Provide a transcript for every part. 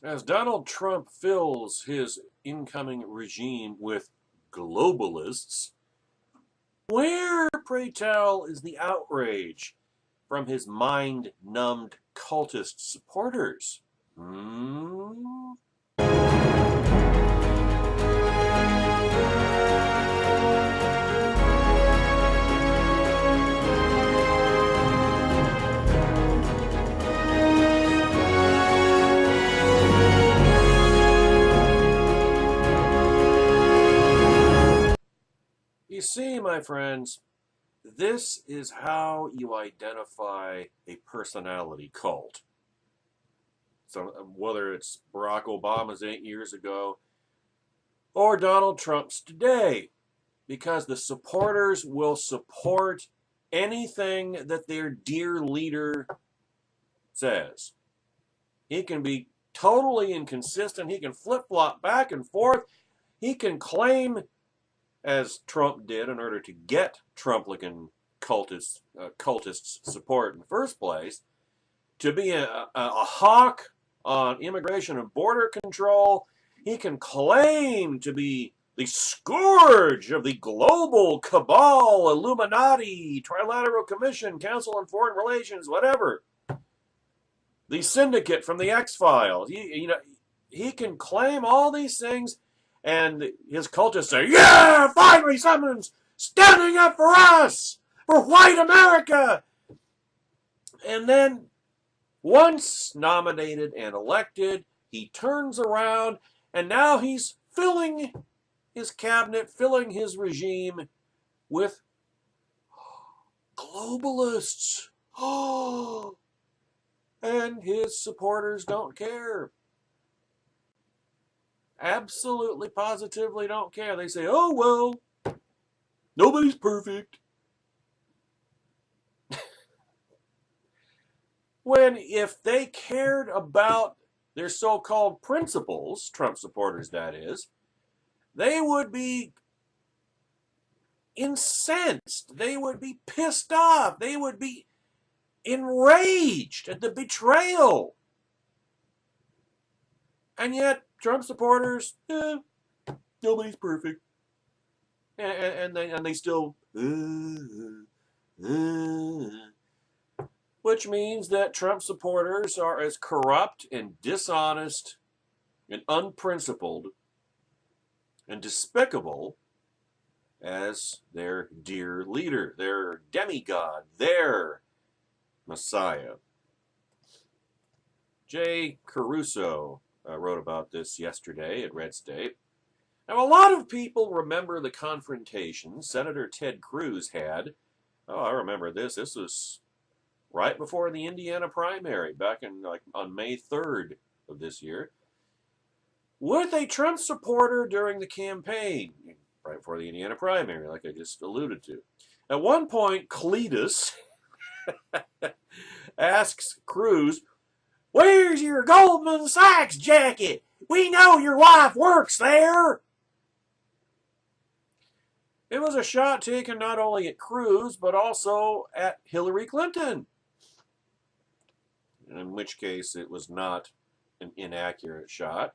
As Donald Trump fills his incoming regime with globalists, where, pray tell, is the outrage from his mind-numbed cultist supporters? Hmm? You see, my friends, this is how you identify a personality cult. So whether it's Barack Obama's 8 years ago or Donald Trump's today, because the supporters will support anything that their dear leader says. He can be totally inconsistent. He can flip-flop back and forth. He can claim, as Trump did in order to get Trump-looking cultists support in the first place, to be a hawk on immigration and border control. He can claim to be the scourge of the global cabal, Illuminati, Trilateral Commission, Council on Foreign Relations, whatever. The syndicate from the X-Files. He can claim all these things, and his cultists say, yeah, finally someone's standing up for us, for white America. And then, once nominated and elected, he turns around, and now he's filling his cabinet, filling his regime with globalists. And his supporters don't care. Absolutely, positively don't care. They say, oh, well, nobody's perfect. When if they cared about their so-called principles, Trump supporters that is, they would be incensed. They would be pissed off. They would be enraged at the betrayal. And yet, Trump supporters, nobody's perfect. And they still, which means that Trump supporters are as corrupt and dishonest and unprincipled and despicable as their dear leader, their demigod, their Messiah. Jay Caruso wrote about this yesterday at Red State. Now, a lot of people remember the confrontation Senator Ted Cruz had. Oh, I remember this. This was right before the Indiana primary, back in on May 3rd of this year, with a Trump supporter during the campaign, right before the Indiana primary, like I just alluded to. At one point, Cletus asks Cruz, where's your Goldman Sachs jacket? We know your wife works there. It was a shot taken not only at Cruz, but also at Hillary Clinton. In which case, it was not an inaccurate shot.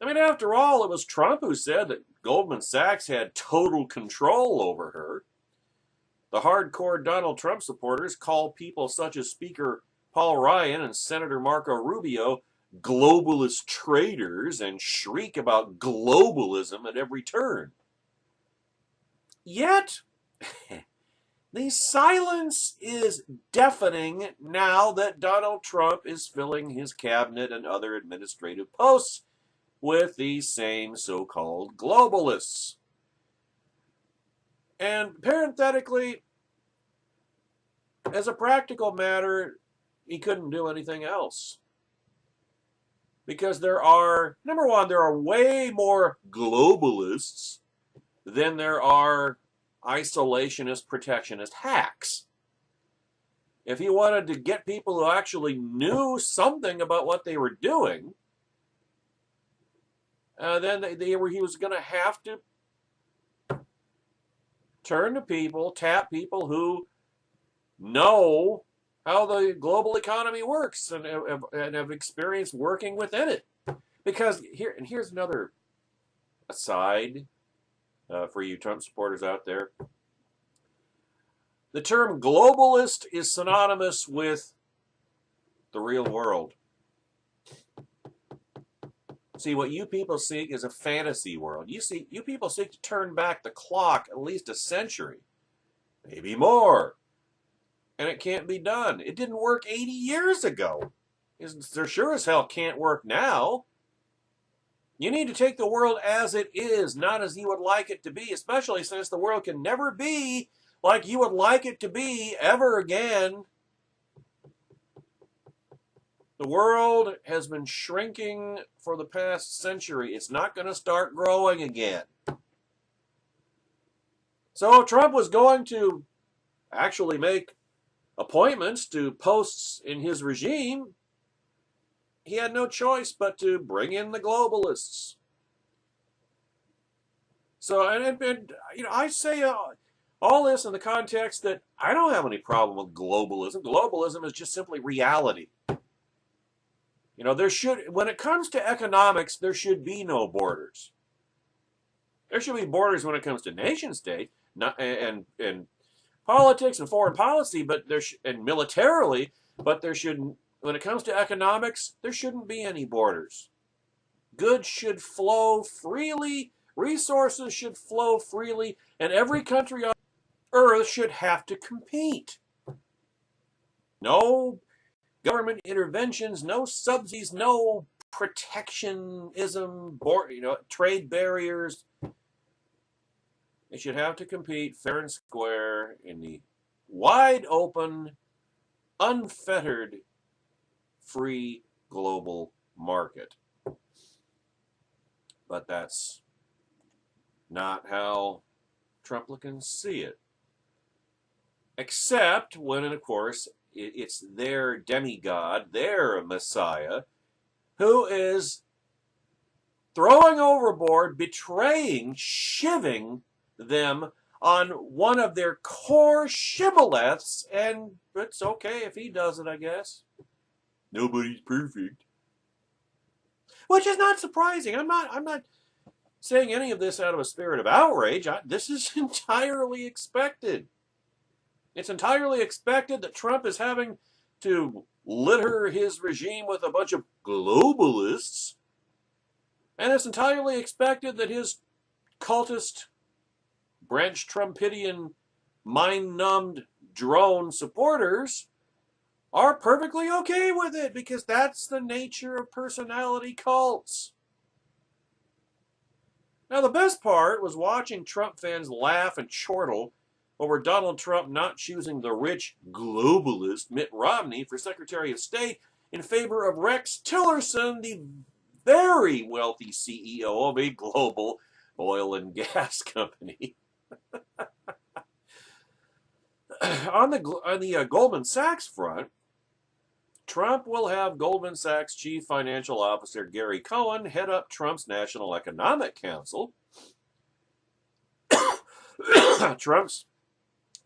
I mean, after all, it was Trump who said that Goldman Sachs had total control over her. The hardcore Donald Trump supporters call people such as Speaker Paul Ryan and Senator Marco Rubio globalist traitors and shriek about globalism at every turn. Yet, the silence is deafening now that Donald Trump is filling his cabinet and other administrative posts with these same so-called globalists. And parenthetically, as a practical matter, he couldn't do anything else. Because there are, number one, there are way more globalists than there are isolationist, protectionist hacks. If he wanted to get people who actually knew something about what they were doing, then he was going to have to turn to people, tap people who know how the global economy works and have experienced working within it. Because here's another aside for you Trump supporters out there. The term globalist is synonymous with the real world. See, what you people seek is a fantasy world. You people seek to turn back the clock at least a century, maybe more. And it can't be done. It didn't work 80 years ago. There sure as hell can't work now. You need to take the world as it is, not as you would like it to be, especially since the world can never be like you would like it to be ever again. The world has been shrinking for the past century. It's not going to start growing again. So if Trump was going to actually make appointments to posts in his regime, he had no choice but to bring in the globalists. So, I say all this in the context that I don't have any problem with globalism. Globalism is just simply reality. When it comes to economics, there should be no borders. There should be borders when it comes to nation state and politics and foreign policy, and militarily, but there shouldn't. When it comes to economics, there shouldn't be any borders. Goods should flow freely, resources should flow freely, and every country on earth should have to compete. No government interventions, no subsidies, no protectionism, trade barriers. They should have to compete fair and square in the wide open, unfettered, free global market. But that's not how Trumplicans see it. Except when, of course, it's their demigod, their messiah, who is throwing overboard, betraying, shivving them on one of their core shibboleths, and it's okay if he does it, I guess. Nobody's perfect. Which is not surprising. I'm not saying any of this out of a spirit of outrage. This is entirely expected. It's entirely expected that Trump is having to litter his regime with a bunch of globalists. And it's entirely expected that his cultist, Branch Trumpidian, mind-numbed drone supporters are perfectly okay with it, because that's the nature of personality cults. Now, the best part was watching Trump fans laugh and chortle over Donald Trump not choosing the rich globalist Mitt Romney for Secretary of State in favor of Rex Tillerson, the very wealthy CEO of a global oil and gas company. On the Goldman Sachs front, Trump will have Goldman Sachs Chief Financial Officer Gary Cohn head up Trump's National Economic Council. Trump's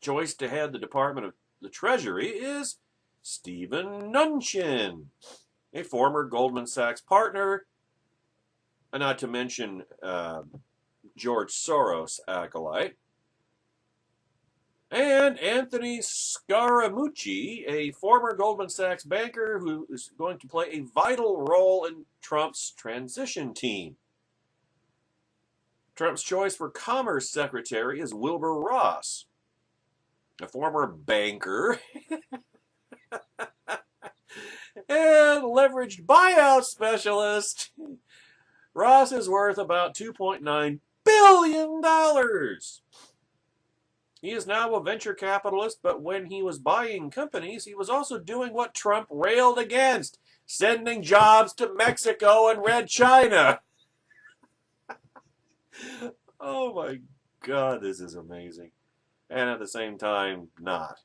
choice to head the Department of the Treasury is Steven Mnuchin, a former Goldman Sachs partner, not to mention George Soros acolyte, and Anthony Scaramucci, a former Goldman Sachs banker who is going to play a vital role in Trump's transition team. Trump's choice for Commerce Secretary is Wilbur Ross, a former banker and leveraged buyout specialist. Ross is worth about $2.9 billion. He is now a venture capitalist, but when he was buying companies, he was also doing what Trump railed against, sending jobs to Mexico and Red China. Oh my God, this is amazing. And at the same time, not.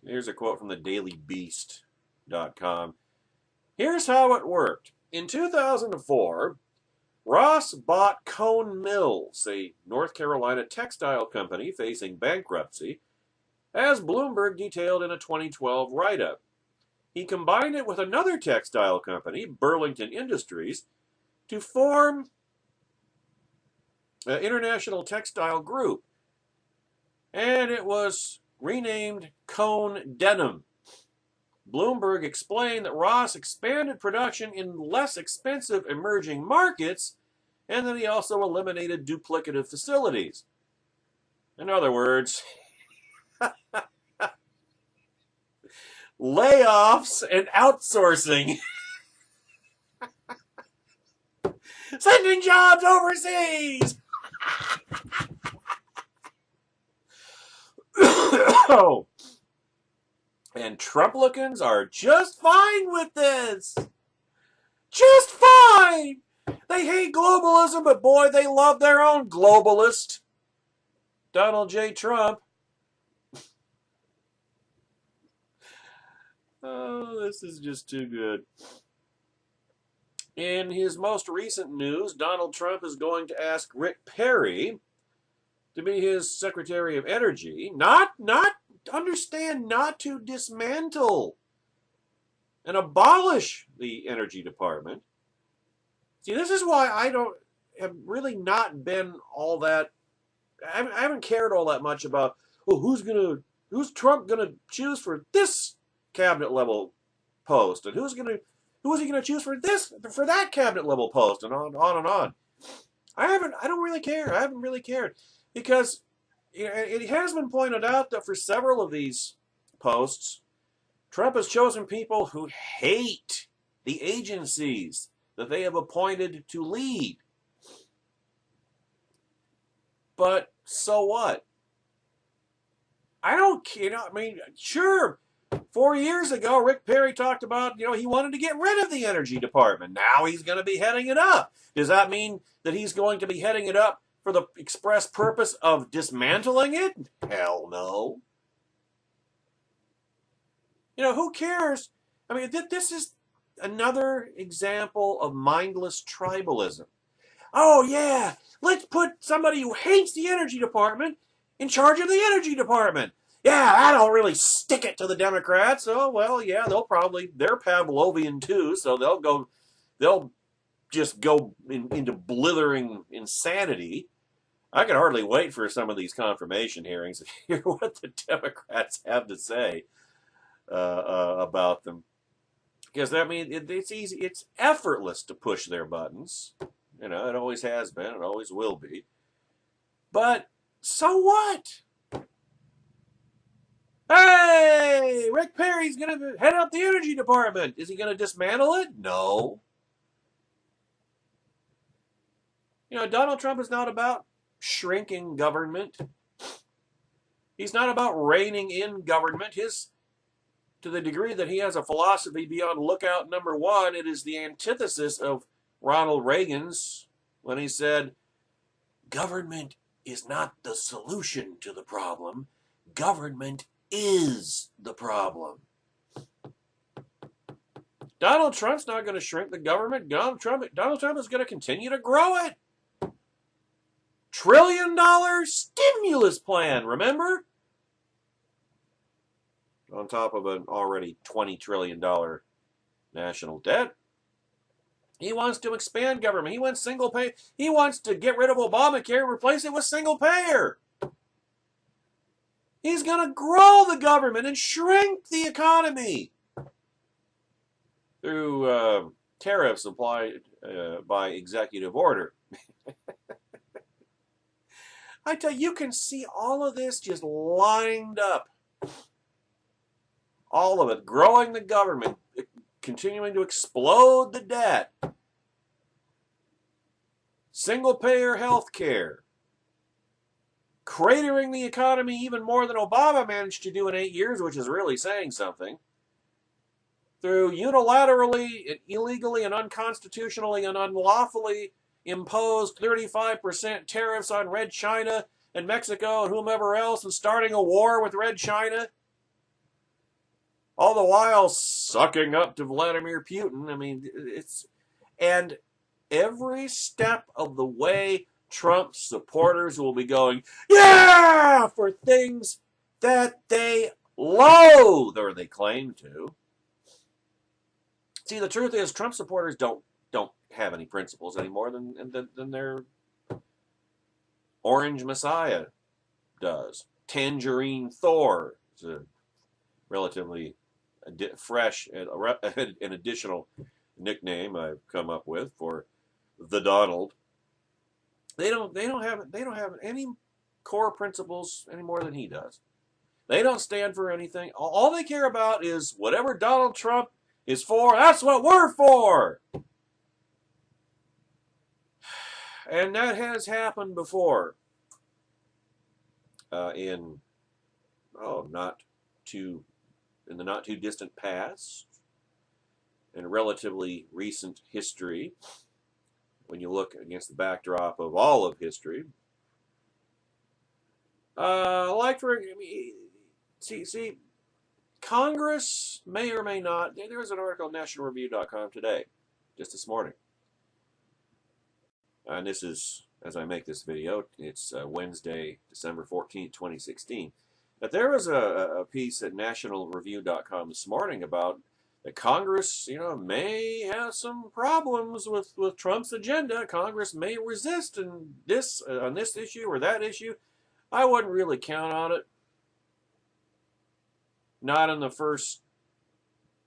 Here's a quote from the dailybeast.com. Here's how it worked. In 2004, Ross bought Cone Mills, a North Carolina textile company facing bankruptcy, as Bloomberg detailed in a 2012 write-up. He combined it with another textile company, Burlington Industries, to form an international textile group, and it was renamed Cone Denim. Bloomberg explained that Ross expanded production in less expensive emerging markets, and that he also eliminated duplicative facilities. In other words, layoffs and outsourcing. Sending jobs overseas! Oh. And Trumplicans are just fine with this. Just fine! They hate globalism, but boy, they love their own globalist. Donald J. Trump. Oh, this is just too good. In his most recent news, Donald Trump is going to ask Rick Perry to be his Secretary of Energy, not to dismantle and abolish the Energy Department. See, this is why I have really not been all that. I haven't cared all that much about who's Trump gonna choose for this cabinet level post, and who is he gonna choose for that cabinet level post, and on and on. I don't really care. I haven't really cared because it has been pointed out that for several of these posts, Trump has chosen people who hate the agencies that they have appointed to lead. But so what? I don't care. I mean, sure, 4 years ago, Rick Perry talked about, he wanted to get rid of the Energy Department. Now he's going to be heading it up. Does that mean that he's going to be heading it up for the express purpose of dismantling it? Hell no. Who cares? I mean, this is another example of mindless tribalism. Oh, yeah, let's put somebody who hates the Energy Department in charge of the Energy Department. Yeah, that'll really stick it to the Democrats. Oh, well, yeah, they're Pavlovian too, so they'll just go into blithering insanity. I can hardly wait for some of these confirmation hearings to hear what the Democrats have to say about them. Because, I mean, it's easy. It's effortless to push their buttons. It always has been. It always will be. But so what? Hey, Rick Perry's going to head up the Energy Department. Is he going to dismantle it? No. Donald Trump is not about shrinking government. He's not about reining in government. To the degree that he has a philosophy beyond lookout number one, it is the antithesis of Ronald Reagan's when he said, government is not the solution to the problem. Government is the problem. Donald Trump's not going to shrink the government. Donald Trump is going to continue to grow it. $1 trillion stimulus plan, remember? On top of an already $20 trillion national debt. He wants to expand government. He wants single pay. He wants to get rid of Obamacare and replace it with single payer. He's going to grow the government and shrink the economy through tariffs applied by executive order. I tell you, you can see all of this just lined up. All of it. Growing the government, continuing to explode the debt. Single-payer health care. Cratering the economy even more than Obama managed to do in 8 years, which is really saying something. Through unilaterally, and illegally, and unconstitutionally, and unlawfully imposed 35% tariffs on Red China and Mexico and whomever else, and starting a war with Red China. All the while sucking up to Vladimir Putin. I mean, and every step of the way, Trump's supporters will be going, yeah, for things that they loathe, or they claim to. See, the truth is, Trump supporters don't have any principles anymore than their Orange Messiah does. Tangerine Thor is a relatively fresh and an additional nickname I've come up with for the Donald. They don't have any core principles any more than he does. They don't stand for anything. All they care about is whatever Donald Trump is for, that's what we're for. And that has happened before in the not too distant past, in relatively recent history. When you look against the backdrop of all of history, see, Congress may or may not. There was an article on nationalreview.com today, just this morning. And this is, as I make this video, it's Wednesday, December 14th, 2016. But there was a piece at nationalreview.com this morning about that Congress, may have some problems with Trump's agenda. Congress may resist on this issue or that issue. I wouldn't really count on it. Not in the first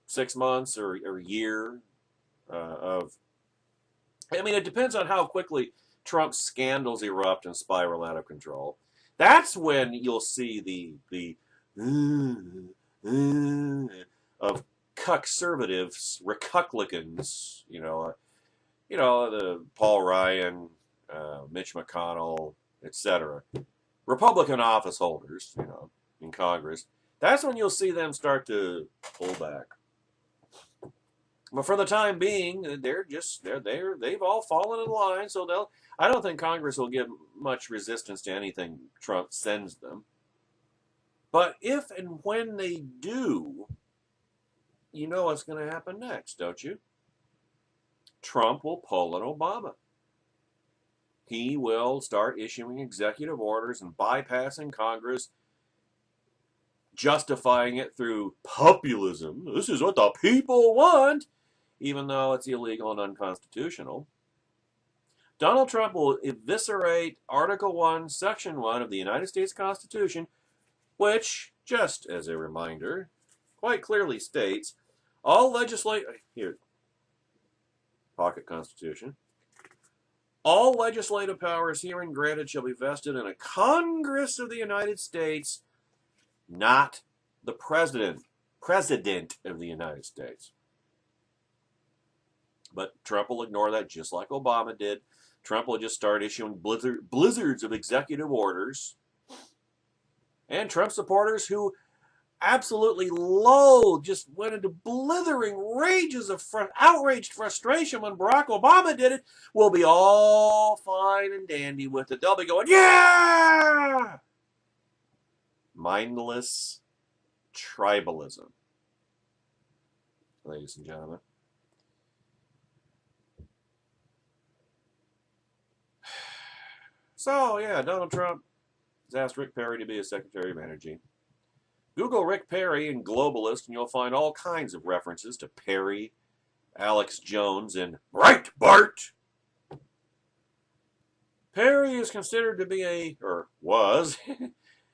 6 months or year it depends on how quickly Trump's scandals erupt and spiral out of control. That's when you'll see the of conservatives, Republicans, the Paul Ryan, Mitch McConnell, etc. Republican office holders, in Congress. That's when you'll see them start to pull back. But for the time being, they've all fallen in line. So I don't think Congress will give much resistance to anything Trump sends them. But if and when they do, you know what's going to happen next, don't you? Trump will pull an Obama. He will start issuing executive orders and bypassing Congress, justifying it through populism. This is what the people want, even though it's illegal and unconstitutional. Donald Trump will eviscerate Article 1, Section 1 of the United States Constitution, which, just as a reminder, quite clearly states, all legislative powers herein granted shall be vested in a Congress of the United States, not the President of the United States. But Trump will ignore that just like Obama did. Trump will just start issuing blizzards of executive orders. And Trump supporters who absolutely just went into blithering rages of outraged frustration when Barack Obama did it will be all fine and dandy with it. They'll be going, yeah! Mindless tribalism, ladies and gentlemen. So, Donald Trump has asked Rick Perry to be his Secretary of Energy. Google Rick Perry and Globalist, and you'll find all kinds of references to Perry, Alex Jones, and Breitbart. Perry is considered to be was,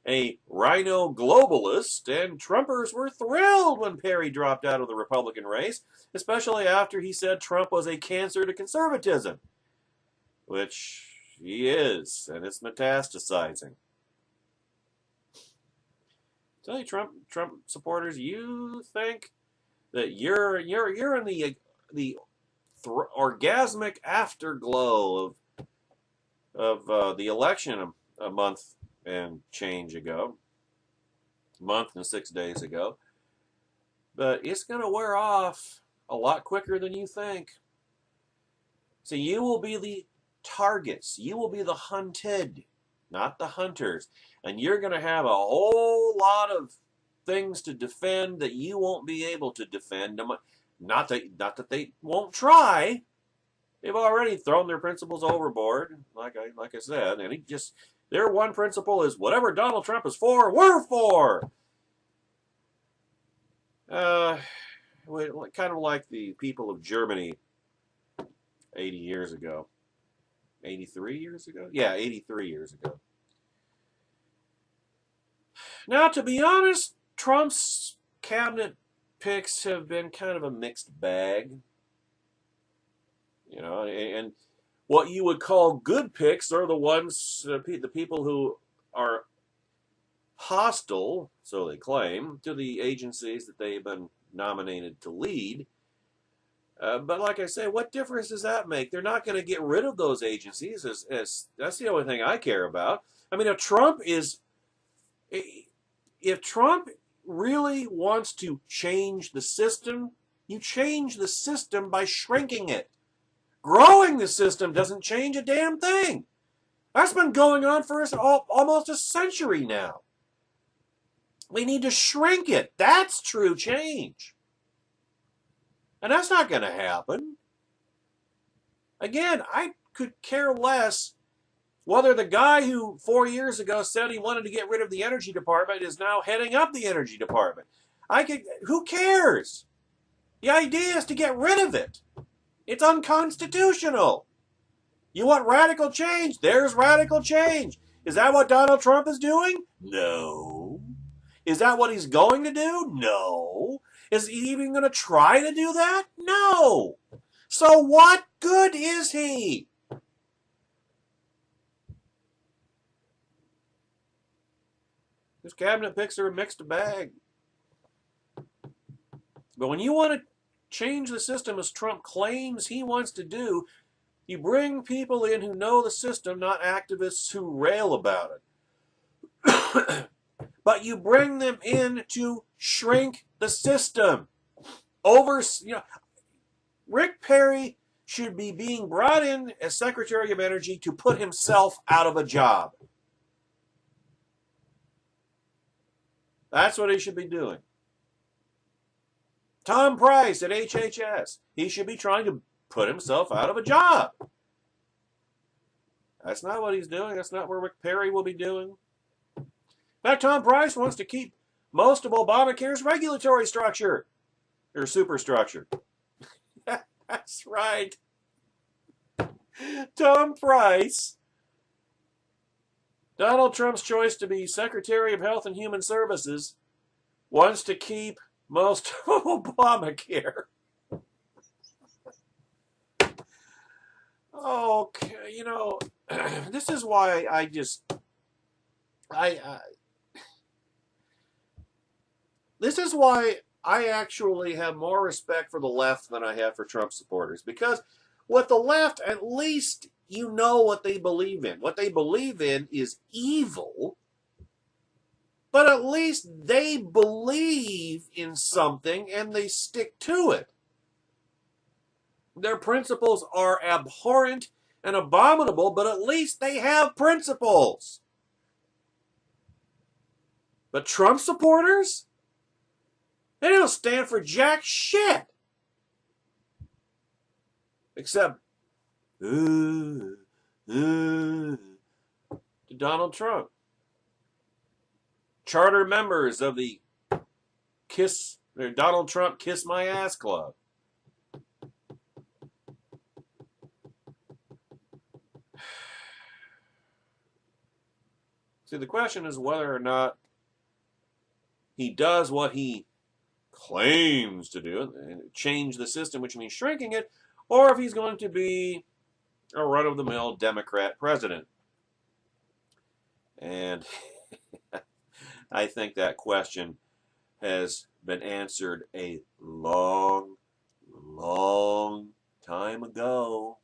a rhino globalist, and Trumpers were thrilled when Perry dropped out of the Republican race, especially after he said Trump was a cancer to conservatism, which he is, and it's metastasizing. Tell you, Trump supporters, you think that you're in the orgasmic afterglow of the election a month and change ago, month and 6 days ago, but it's going to wear off a lot quicker than you think. So you will be the targets. You will be the hunted, not the hunters. And you're going to have a whole lot of things to defend that you won't be able to defend. Not that they won't try. They've already thrown their principles overboard, like I said, and Their one principle is whatever Donald Trump is for, we're for. Kind of like the people of Germany 80 years ago. 83 years ago? Yeah, 83 years ago. Now, to be honest, Trump's cabinet picks have been kind of a mixed bag. You know, and what you would call good picks are the ones, the people who are hostile, so they claim, to the agencies that they've been nominated to lead. But like I say, what difference does that make? They're not going to get rid of those agencies. As that's the only thing I care about. I mean, if Trump really wants to change the system, you change the system by shrinking it. Growing the system doesn't change a damn thing. That's been going on for almost a century now. We need to shrink it. That's true change. And that's not going to happen. Again, I could care less whether the guy who 4 years ago said he wanted to get rid of the energy department is now heading up the energy department. Who cares? The idea is to get rid of it. It's unconstitutional. You want radical change? There's radical change. Is that what Donald Trump is doing? No. Is that what he's going to do? No. Is he even going to try to do that? No. So what good is he? His cabinet picks are a mixed bag. But when you want to change the system as Trump claims he wants to do, you bring people in who know the system, not activists who rail about it. But you bring them in to shrink the system. Rick Perry should be being brought in as Secretary of Energy to put himself out of a job. That's what he should be doing. Tom Price at HHS, he should be trying to put himself out of a job. That's not what he's doing. That's not what Rick Perry will be doing. In fact, Tom Price wants to keep most of Obamacare's regulatory structure, or superstructure. That's right. Tom Price, Donald Trump's choice to be Secretary of Health and Human Services, wants to keep most of Obamacare. Okay, this is why this is why I actually have more respect for the left than I have for Trump supporters. Because with the left, at least you know what they believe in. What they believe in is evil, but at least they believe in something and they stick to it. Their principles are abhorrent and abominable, but at least they have principles. But Trump supporters? They don't stand for jack shit. Except to Donald Trump. Charter members of the Donald Trump Kiss My Ass Club. See, the question is whether or not he does what he claims to do, change the system, which means shrinking it, or if he's going to be a run-of-the-mill Democrat president. And I think that question has been answered a long, long time ago.